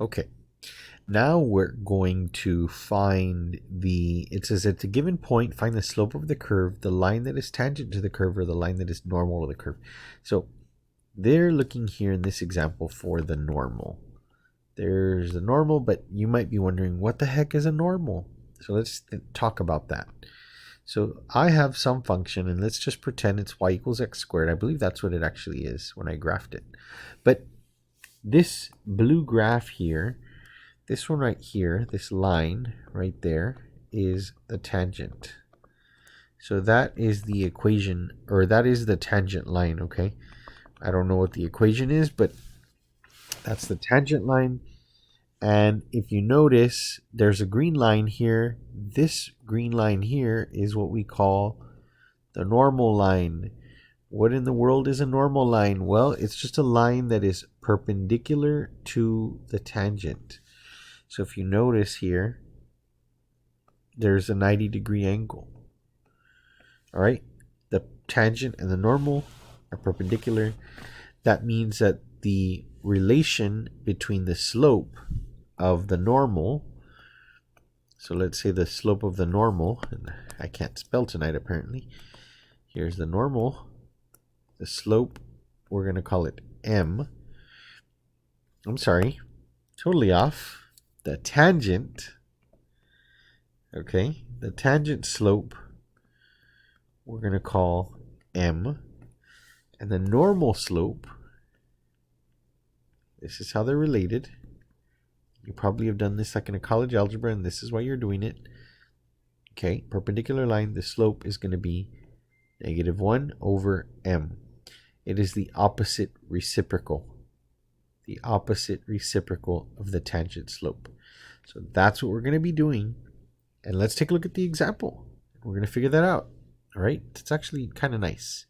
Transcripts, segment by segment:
Okay. Now we're going to find it says at a given point, find the slope of the curve, the line that is tangent to the curve, or the line that is normal to the curve. So they're looking here in this example for the normal. There's the normal, but you might be wondering, what the heck is a normal? So let's talk about that. So I have some function, and let's just pretend it's y equals x squared. I believe that's what it actually is when I graphed it. But this blue graph here, this one right here, this line right there, is the tangent. So that is the equation, or that is the tangent line, okay? I don't know what the equation is, but that's the tangent line. And if you notice, there's a green line here. This green line here is what we call the normal line. What in the world is a normal line? Well, it's just a line that is perpendicular to the tangent. So if you notice here, there's a 90-degree angle. All right, the tangent and the normal are perpendicular. That means that the relation between the slope of the normal, so let's say the slope of the normal, and I can't spell tonight apparently. Here's the normal, the slope, we're going to call it m. I'm sorry, totally off. The tangent, okay, the tangent slope we're going to call m, and the normal slope, this is how they're related. You probably have done this like in a college algebra, and this is why you're doing it. Okay, perpendicular line, the slope is going to be -1 over m. It is the opposite reciprocal. The opposite reciprocal of the tangent slope. So that's what we're going to be doing. And let's take a look at the example. We're going to figure that out. All right, it's actually kind of nice.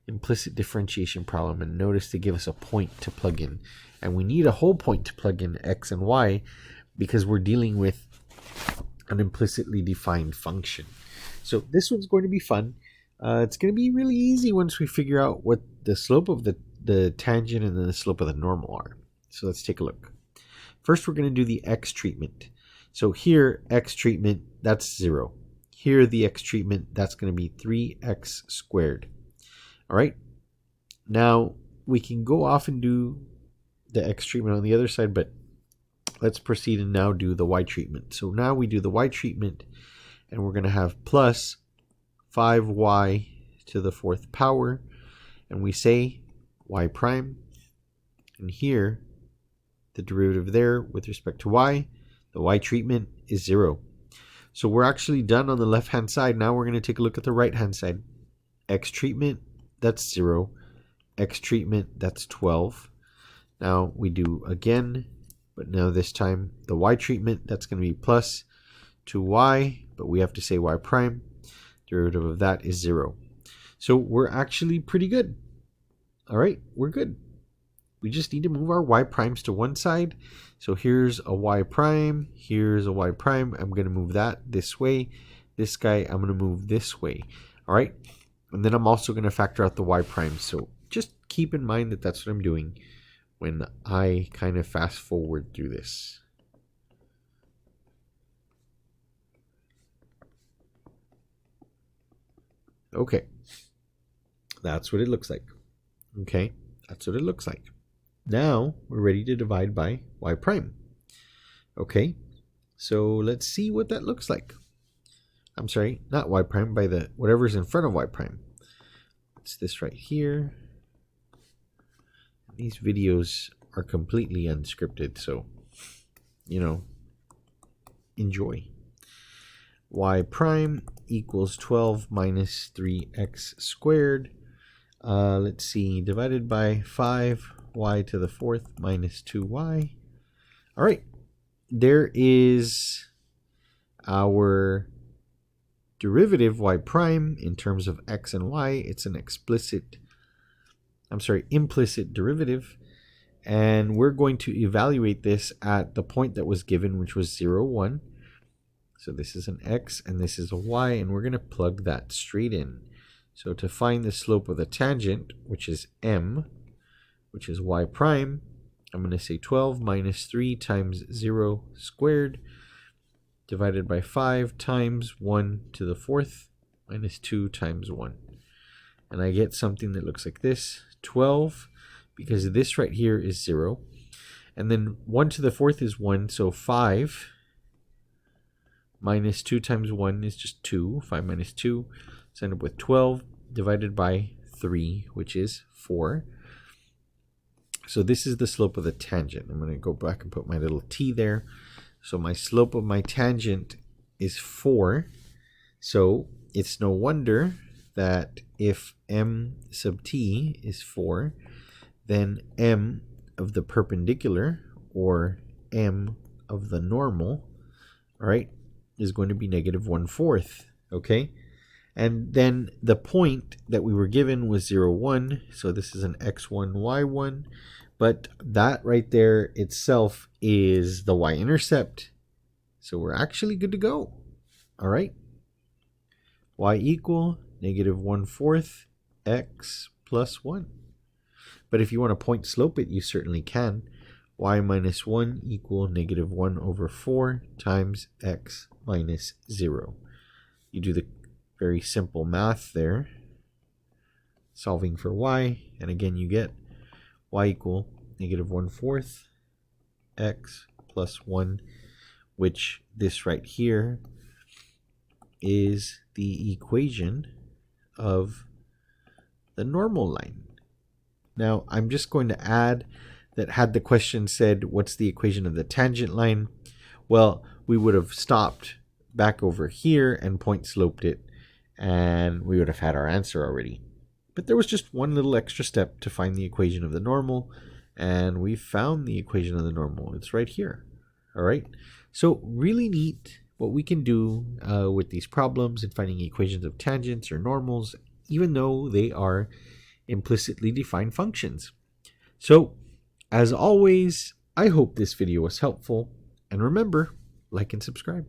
Implicit differentiation problem, and notice they give us a point to plug in, and we need a whole point to plug in x and y because we're dealing with an implicitly defined function. So this one's going to be fun. It's going to be really easy once we figure out what the slope of the tangent and then the slope of the normal are. So let's take a look. First, we're going to do the x treatment. So here, x treatment, that's 0. Here, the x treatment, that's going to be 3x squared. All right. Now, we can go off and do the x treatment on the other side, but let's proceed and now do the y treatment. So now we do the y treatment, and we're going to have plus 5y to the 4th power, and we say y prime, and here the derivative there with respect to y, the y treatment is 0. So we're actually done on the left hand side. Now we're going to take a look at the right hand side. X treatment, that's 0. X treatment, that's 12. Now we do again, but now this time the y treatment, that's going to be plus 2y, but we have to say y prime. Derivative of that is 0. So we're actually pretty good. All right, we're good. We just need to move our y primes to one side. So here's a y prime, here's a y prime. I'm going to move that this way. This guy, I'm going to move this way. All right, and then I'm also going to factor out the y prime. So just keep in mind that that's what I'm doing when I kind of fast forward through this. Okay, that's what it looks like. Okay, that's what it looks like. Now we're ready to divide by y prime. Okay, so let's see what that looks like. I'm sorry, not y prime, by the whatever's in front of y prime. It's this right here. These videos are completely unscripted, so, you know, enjoy. Y prime equals 12 minus 3x squared. Let's see, divided by 5y to the 4th minus 2y. All right, there is our derivative y prime in terms of x and y. It's an implicit derivative, and we're going to evaluate this at the point that was given, which was 0, 1. So this is an x and this is a y, and we're going to plug that straight in. So to find the slope of the tangent, which is m, which is y prime, I'm going to say 12 minus 3 times 0 squared divided by 5 times 1 to the 4th minus 2 times 1. And I get something that looks like this, 12, because this right here is 0. And then 1 to the 4th is 1, so 5 minus 2 times 1 is just 2. 5 minus 2, so I end up with 12 divided by 3, which is 4. So this is the slope of the tangent. I'm going to go back and put my little t there. So my slope of my tangent is 4. So it's no wonder that if m sub t is 4, then m of the perpendicular, or m of the normal, all right, is going to be negative 1/4, okay? And then the point that we were given was 0, 1, so this is an x1, y1, but that right there itself is the y-intercept, so we're actually good to go, all right? Y equal negative 1/4 x plus 1. But if you want to point slope it, you certainly can. Y minus 1 equal negative 1/4 times x minus 0. You do the very simple math there, solving for y, and again you get y equal negative 1/4 x plus 1, which this right here is the equation of the normal line. Now I'm just going to add that had the question said what's the equation of the tangent line, well, we would have stopped back over here and point sloped it, and we would have had our answer already. But there was just one little extra step to find the equation of the normal, and we found the equation of the normal. It's right here. All right. So really neat what we can do with these problems and finding equations of tangents or normals, even though they are implicitly defined functions. So as always, I hope this video was helpful, and remember, like and subscribe.